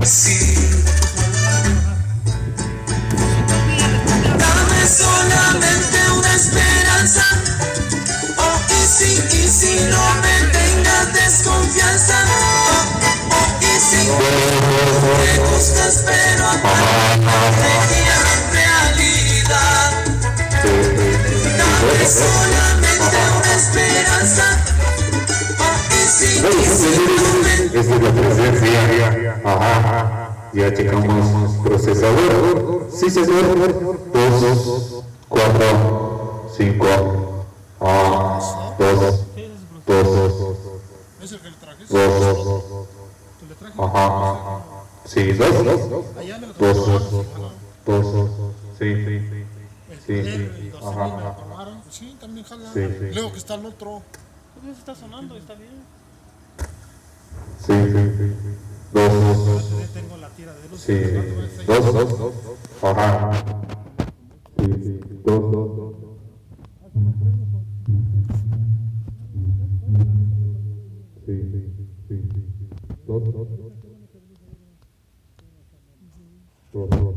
Sí, dame solamente una esperanza. Oh, y si no me tengas desconfianza. Oh, oh, y si me gustas pero aparentemente realidad. Dame solamente una esperanza. Oh, y si no me... Esta es la presencia. Ajá. Ya checamos procesador. Sí, señor. 2, 4, 5. Ah, 2, 2, ¿Es el que le trajes? 2. Que le traje. Ajá. Sí, 2. Allá me lo trajeron. 2. Sí, jala. 2. Sí, El sí, poder, sí. el 12.000 me lo Ajá. pagaron. Pues sí, también jala. Sí, sí. Luego que está el otro. Pues eso está sonando, está bien. Sí, sí. 2. Yo tengo la tira de luz. Sí. ¿Cuánto vale? 6. 2. Ajá. Sí, sí. 2. Sí, sí. 2. 2.